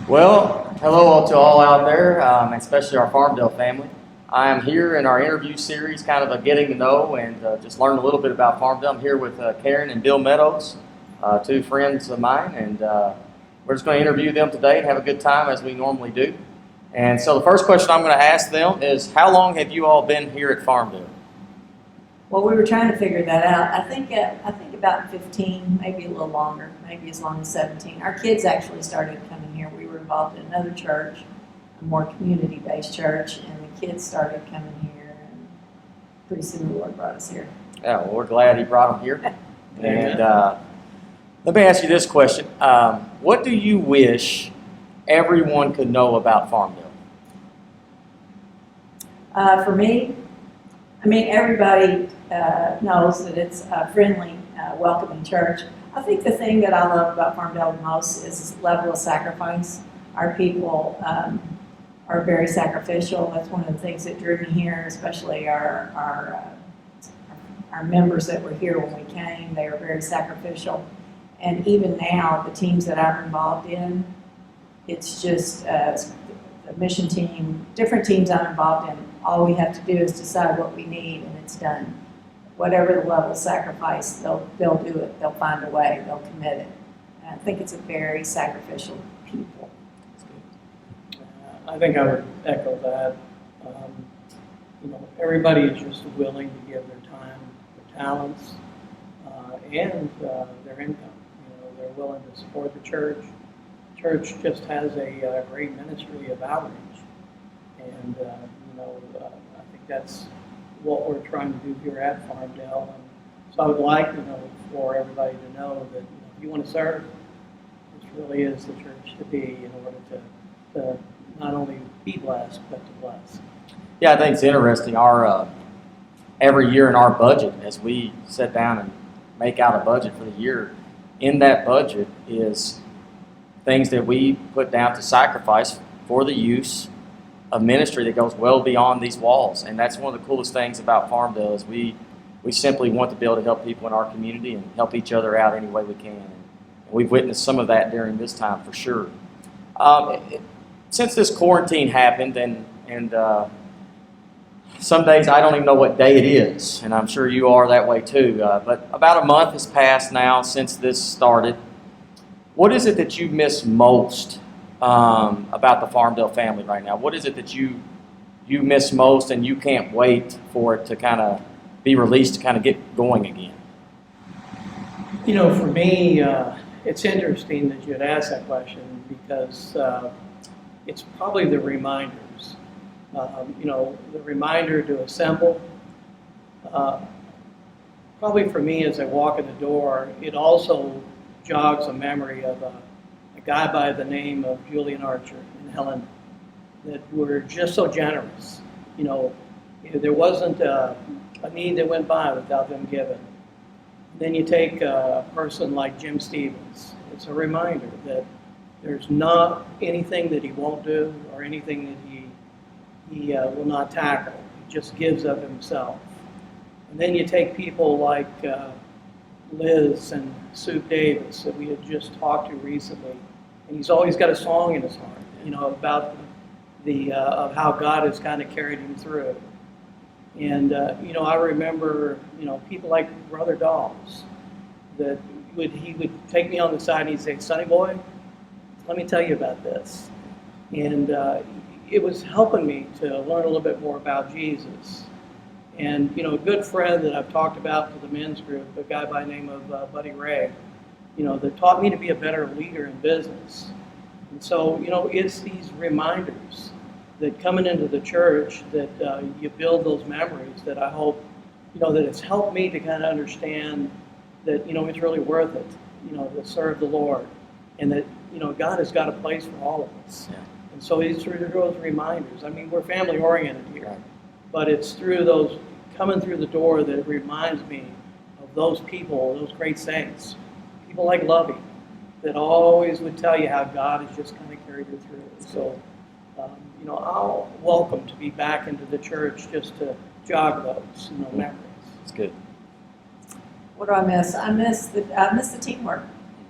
Well, hello to all out there, especially our Farmdale family. I am here in our interview series, kind of a getting to know and just learn a little bit about Farmdale. I'm here with Karen and Bill Meadows, two friends of mine, and we're just going to interview them today and have a good time as we normally do. And so the first question I'm going to ask them is, how long have you all been here at Farmdale? Well, we were trying to figure that out. I think about 15, maybe a little longer, maybe as long as 17. Our kids actually started coming here. We were involved in another church, a more community-based church, and the kids started coming here, and pretty soon the Lord brought us here. Yeah, well, we're glad He brought them here. And let me ask you this question. What do you wish everyone could know about Farmdale? For me, everybody knows that it's a friendly, welcoming church. I think the thing that I love about Farmdale the most is this level of sacrifice. Our people are very sacrificial. That's one of the things that drew me here, especially our members that were here when we came. They are very sacrificial. And even now, the teams that I'm involved in, it's just the mission team, different teams I'm involved in, all we have to do is decide what we need and it's done. Whatever the level of sacrifice, they'll do it. They'll find a way. They'll commit it. And I think it's a very sacrificial people. I think I would echo that. Everybody is just willing to give their time, their talents, and their income. They're willing to support the church. The church just has a great ministry of outreach, and I think that's what we're trying to do here at Farmdale. And so I would like, for everybody to know that if you want to serve, this really is the church to be in order to not only be blessed but to bless. Yeah, I think it's interesting. Our every year in our budget, as we sit down and make out a budget for the year, in that budget is things that we put down to sacrifice for the use of ministry that goes well beyond these walls. And that's one of the coolest things about Farmdale is we simply want to be able to help people in our community and help each other out any way we can. And we've witnessed some of that during this time for sure. Since this quarantine happened, and some days I don't even know what day it is, and I'm sure you are that way too, but about a month has passed now since this started. What is it that you miss most about the Farmdale family right now? What is it that you miss most and you can't wait for it to kind of be released to kind of get going again? For me, it's interesting that you'd ask that question because it's probably the reminders. The reminder to assemble. Probably for me, as I walk in the door, it also jogs a memory of a guy by the name of Julian Archer and Helen that were just so generous. There wasn't a need that went by without them giving. Then you take a person like Jim Stevens. It's a reminder that there's not anything that he won't do or anything that he will not tackle. He just gives of himself. And then you take people like Liz and Sue Davis that we had just talked to recently, and he's always got a song in his heart, about the of how God has kind of carried him through. And I remember people like Brother Dawes that he would take me on the side and he'd say, "Sonny boy, let me tell you about this," and it was helping me to learn a little bit more about Jesus. And a good friend that I've talked about to the men's group, a guy by the name of Buddy Ray, that taught me to be a better leader in business. And so, it's these reminders that coming into the church that you build those memories that I hope, that it's helped me to kind of understand that, it's really worth it, to serve the Lord. And that, God has got a place for all of us. Yeah. And so it's through those reminders. We're family oriented here. Right. But it's through those, coming through the door that it reminds me of those people, those great saints. People like Lovey, that always would tell you how God has just kind of carried you through. So, I'll welcome to be back into the church just to jog those memories. It's good. What do I miss? I miss the teamwork.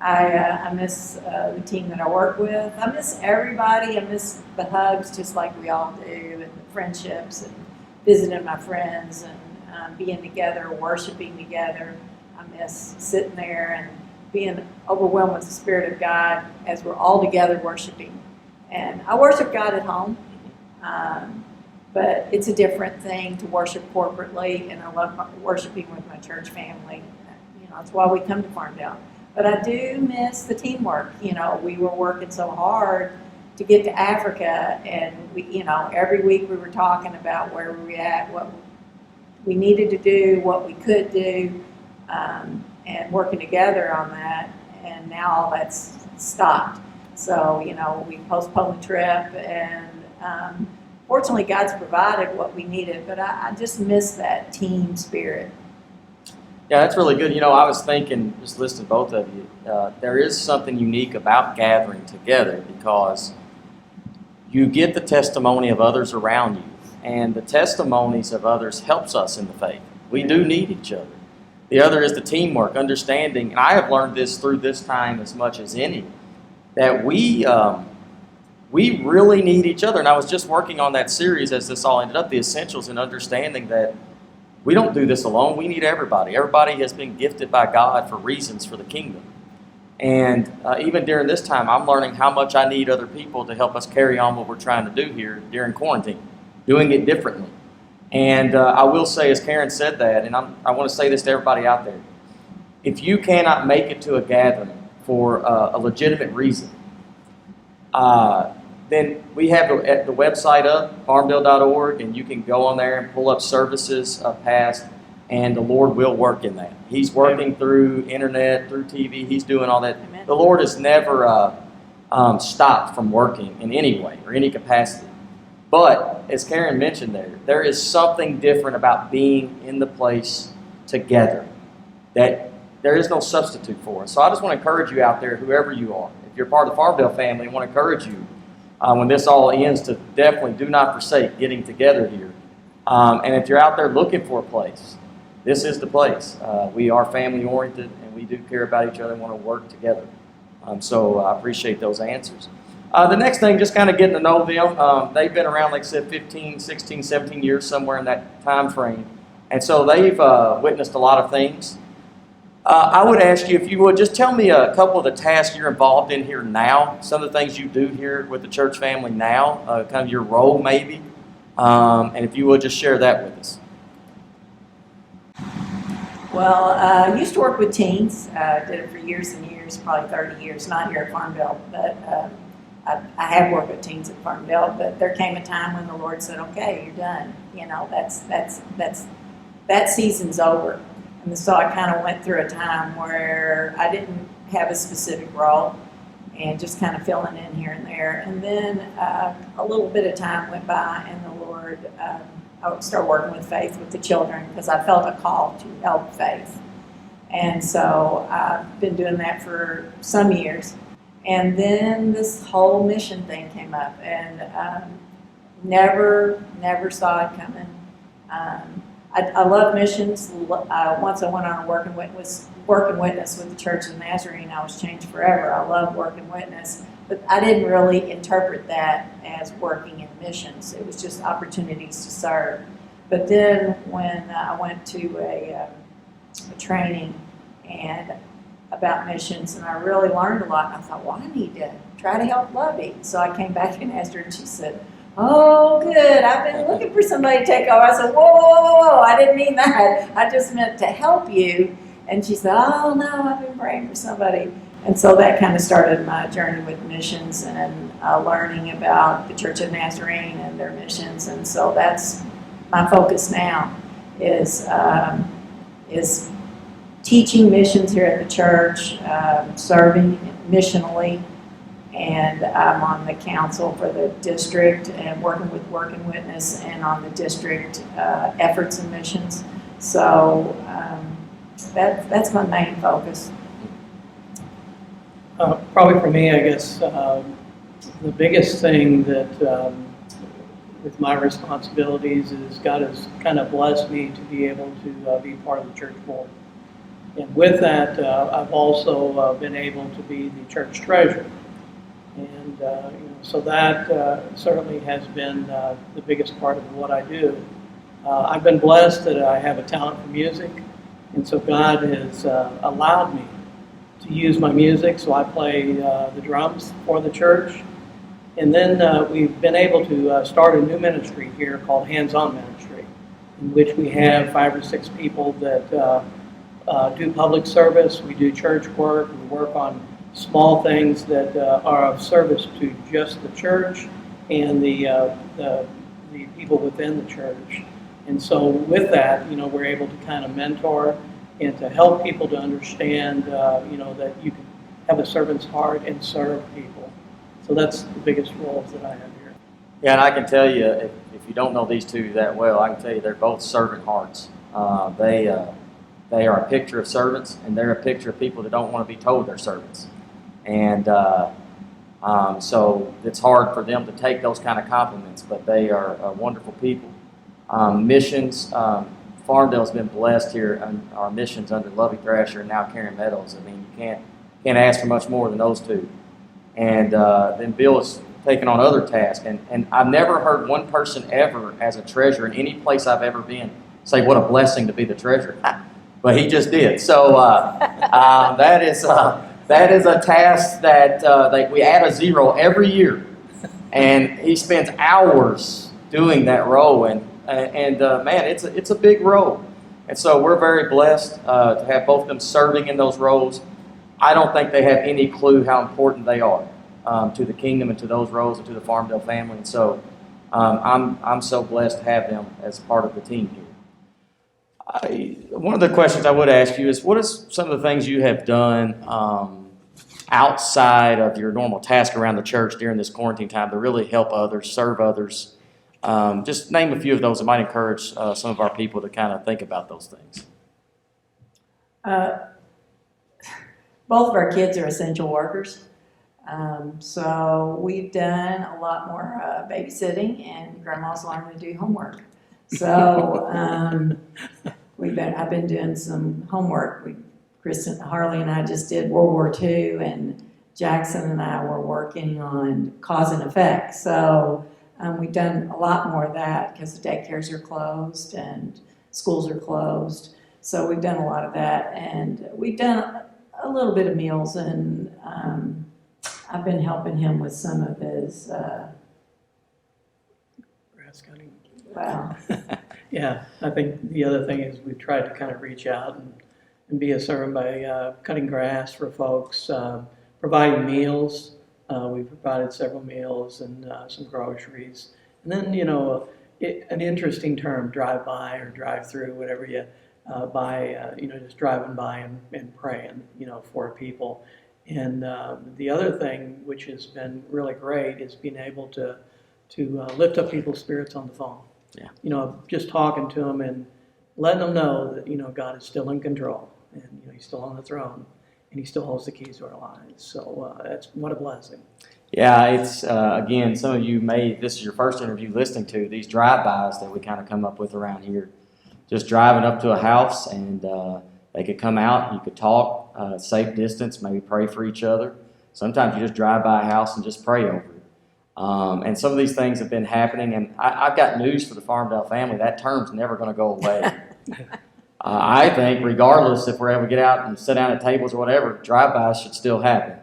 I miss the team that I work with. I miss everybody. I miss the hugs, just like we all do, and the friendships, and visiting my friends, and being together, worshiping together. I miss sitting there and being overwhelmed with the Spirit of God as we're all together worshiping. And I worship God at home, but it's a different thing to worship corporately, and I love worshiping with my church family. You know, that's why we come to Farmdale. But I do miss the teamwork. You know, we were working so hard to get to Africa, and we, you know, every week we were talking about where we were at, what we needed to do, what we could do, and working together on that. And now all that's stopped. So, you know, we postponed the trip, and fortunately God's provided what we needed, but I just miss that team spirit. Yeah, that's really good. You know, I was thinking, just listening to both of you, there is something unique about gathering together because you get the testimony of others around you, and the testimonies of others helps us in the faith. We do need each other. The other is the teamwork, understanding, and I have learned this through this time as much as any, that we really need each other. And I was just working on that series as this all ended up, the essentials in understanding that we don't do this alone. We need everybody. Everybody has been gifted by God for reasons for the kingdom. And even during this time, I'm learning how much I need other people to help us carry on what we're trying to do here during quarantine, doing it differently. And I will say, as Karen said that, and I want to say this to everybody out there, if you cannot make it to a gathering for a legitimate reason, then we have the website up, farmdale.org, and you can go on there and pull up services past, and the Lord will work in that. He's working through internet, through TV. He's doing all that. Amen. The Lord has never stopped from working in any way or any capacity. But, as Karen mentioned there is something different about being in the place together that there is no substitute for. So I just want to encourage you out there, whoever you are. If you're part of the Farmdale family, I want to encourage you when this all ends to definitely do not forsake getting together here. And if you're out there looking for a place, this is the place. We are family oriented, and we do care about each other and want to work together. So I appreciate those answers. The next thing, just kind of getting to know them. They've been around, like I said, 15, 16, 17 years, somewhere in that time frame. And so they've witnessed a lot of things. I would ask you, if you would, just tell me a couple of the tasks you're involved in here now, some of the things you do here with the church family now, kind of your role maybe, and if you would, just share that with us. Well, I used to work with teens. Did it for years and years, probably 30 years, not here at Farmdale, but I have worked with teens at Farmdale, but there came a time when the Lord said, okay, you're done. You know, that season's over. And so I kind of went through a time where I didn't have a specific role and just kind of filling in here and there. And then a little bit of time went by, and the Lord, I started working with Faith, with the children, because I felt a call to help Faith. And so I've been doing that for some years. And then this whole mission thing came up, and never saw it coming. I love missions. Once I went on a working witness with the Church of the Nazarene, I was changed forever. I love working witness, but I didn't really interpret that as working in missions. It was just opportunities to serve. But then when I went to a training and about missions, and I really learned a lot, and I thought, well, I need to try to help Lovey. So I came back and asked her, and she said, oh, good. I've been looking for somebody to take over. I said, whoa, I didn't mean that. I just meant to help you. And she said, oh, no, I've been praying for somebody. And so that kind of started my journey with missions and learning about the Church of Nazarene and their missions. And so that's my focus now is teaching missions here at the church, serving missionally. And I'm on the council for the district and working with Working Witness and on the district efforts and missions. So that's my main focus. Probably for me, I guess, the biggest thing that with my responsibilities is God has kind of blessed me to be able to be part of the church board. And with that, I've also been able to be the church treasurer. And so that certainly has been the biggest part of what I do. I've been blessed that I have a talent for music, and so God has allowed me to use my music. So I play the drums for the church. And then we've been able to start a new ministry here called Hands-On Ministry, in which we have 5 or 6 people that do public service. We do church work. We work on small things that are of service to just the church and the people within the church. And so with that, we're able to kind of mentor and to help people to understand, that you can have a servant's heart and serve people. So that's the biggest roles that I have here. Yeah, and I can tell you, if you don't know these two that well, I can tell you they're both servant hearts. They are a picture of servants, and they're a picture of people that don't want to be told they're servants. And so it's hard for them to take those kind of compliments, but they are wonderful people. Missions, Farmdale's been blessed here on our missions under Lovey Thrasher and now Karen Meadows. I mean, you can't ask for much more than those two. And then Bill has taken on other tasks. And I've never heard one person ever, as a treasurer in any place I've ever been, say what a blessing to be the treasurer. But he just did. So that is a task that we add a 0 every year. And he spends hours doing that role. And man, it's a big role. And so we're very blessed to have both of them serving in those roles. I don't think they have any clue how important they are to the kingdom and to those roles and to the Farmdale family. And so I'm so blessed to have them as part of the team here. One of the questions I would ask you is, what are some of the things you have done outside of your normal task around the church during this quarantine time to really help others, serve others? Just name a few of those that might encourage some of our people to kind of think about those things. Both of our kids are essential workers. So we've done a lot more babysitting, and Grandma's learning to do homework. So I've been doing some homework. Harley and I just did World War II, and Jackson and I were working on cause and effect. So we've done a lot more of that because the daycares are closed and schools are closed. So we've done a lot of that, and we've done a little bit of meals, and I've been helping him with some of his Grass cutting. wow. Yeah, I think the other thing is we've tried to kind of reach out and be a servant by cutting grass for folks, providing meals. We've provided several meals and some groceries. And then, an interesting term, drive-by or drive-through, whatever you buy, just driving by and praying, for people. And the other thing, which has been really great, is being able to lift up people's spirits on the phone. Yeah. Just talking to them and letting them know that, God is still in control, and, He's still on the throne, and He still holds the keys to our lives. So that's what a blessing. Yeah, it's, again, some of you this is your first interview listening to these drive-bys that we kind of come up with around here. Just driving up to a house, and they could come out, you could talk, safe distance, maybe pray for each other. Sometimes you just drive by a house and just pray over it. And some of these things have been happening, and I've got news for the Farmdale family. That term's never going to go away. I think regardless if we're able to get out and sit down at tables or whatever, drive-bys should still happen.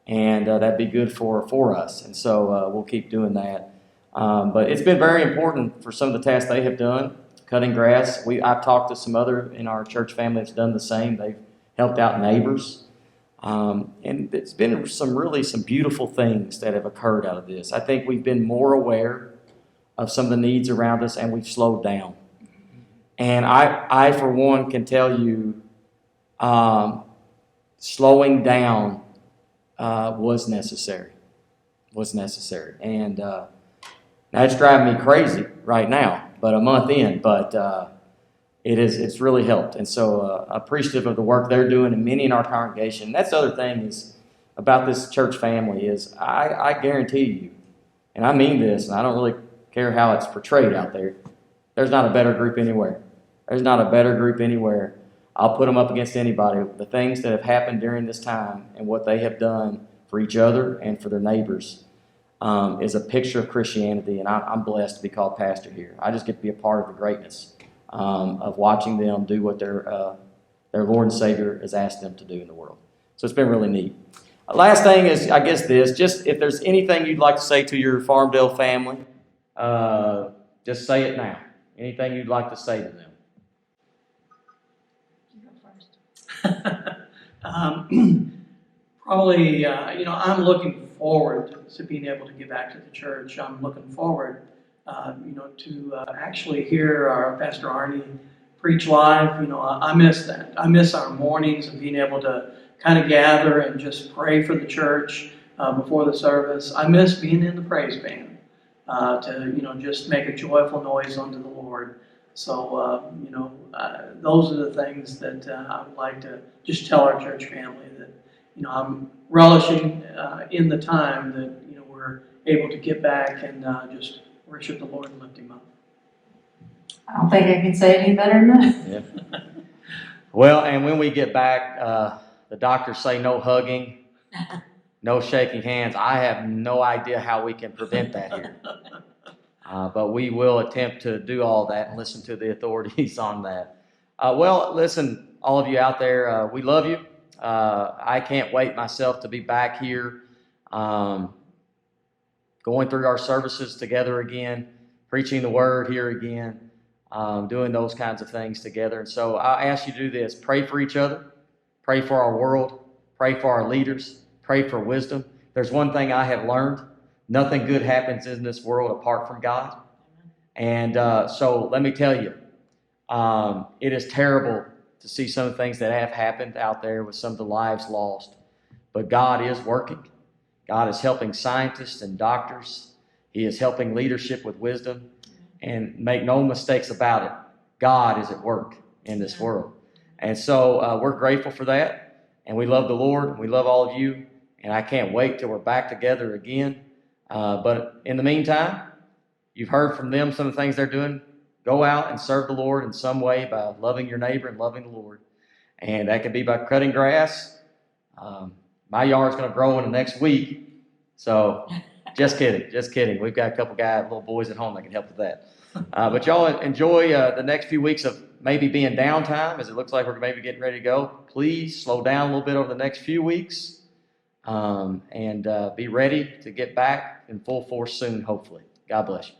And that'd be good for us. And so we'll keep doing that. But it's been very important for some of the tasks they have done, cutting grass. I've talked to some other in our church family that's done the same. They've helped out neighbors. And it's been some beautiful things that have occurred out of this. I think we've been more aware of some of the needs around us, and we've slowed down. And I for one, can tell you, slowing down was necessary. And that's driving me crazy right now, but a month in. But it's really helped. And so appreciative of the work they're doing, and many in our congregation. And that's the other thing is about this church family is I guarantee you, and I mean this, and I don't really care how it's portrayed out there, there's not a better group anywhere. There's not a better group anywhere I'll put them up against anybody. The things that have happened during this time and what they have done for each other and for their neighbors is a picture of Christianity, and I'm blessed to be called pastor here. I just get to be a part of the greatness of watching them do what their Lord and Savior has asked them to do in the world. So it's been really neat. Last thing is, I guess this, just if there's anything you'd like to say to your Farmdale family, just say it now. Anything you'd like to say to them. You go first. Probably, I'm looking forward to being able to get back to the church. I'm looking forward, to actually hear our Pastor Arnie preach live. I miss that. I miss our mornings and being able to kind of gather and just pray for the church before the service. I miss being in the praise band to just make a joyful noise unto the Lord. So, those are the things that I would like to just tell our church family that, I'm relishing in the time that, we're able to get back and just worship the Lord and lift Him up. I don't think I can say it any better than that. Yeah. Well, and when we get back, the doctors say no hugging, no shaking hands. I have no idea how we can prevent that here. But we will attempt to do all that and listen to the authorities on that. Well, listen, all of you out there, we love you. I can't wait myself to be back here, going through our services together again, preaching the word here again, doing those kinds of things together. And so I ask you to do this. Pray for each other. Pray for our world. Pray for our leaders. Pray for wisdom. There's one thing I have learned. Nothing good happens in this world apart from God. And so let me tell you, it is terrible to see some of the things that have happened out there with some of the lives lost. But God is working. God is helping scientists and doctors. He is helping leadership with wisdom. And make no mistakes about it, God is at work in this world. And so we're grateful for that. And we love the Lord. And we love all of you. And I can't wait till we're back together again. But in the meantime, you've heard from them some of the things they're doing. Go out and serve the Lord in some way by loving your neighbor and loving the Lord. And that can be by cutting grass. My yard's going to grow in the next week. So just kidding. We've got a couple little boys at home that can help with that. But y'all enjoy the next few weeks of maybe being downtime as it looks like we're maybe getting ready to go. Please slow down a little bit over the next few weeks and be ready to get back in full force soon, hopefully. God bless you.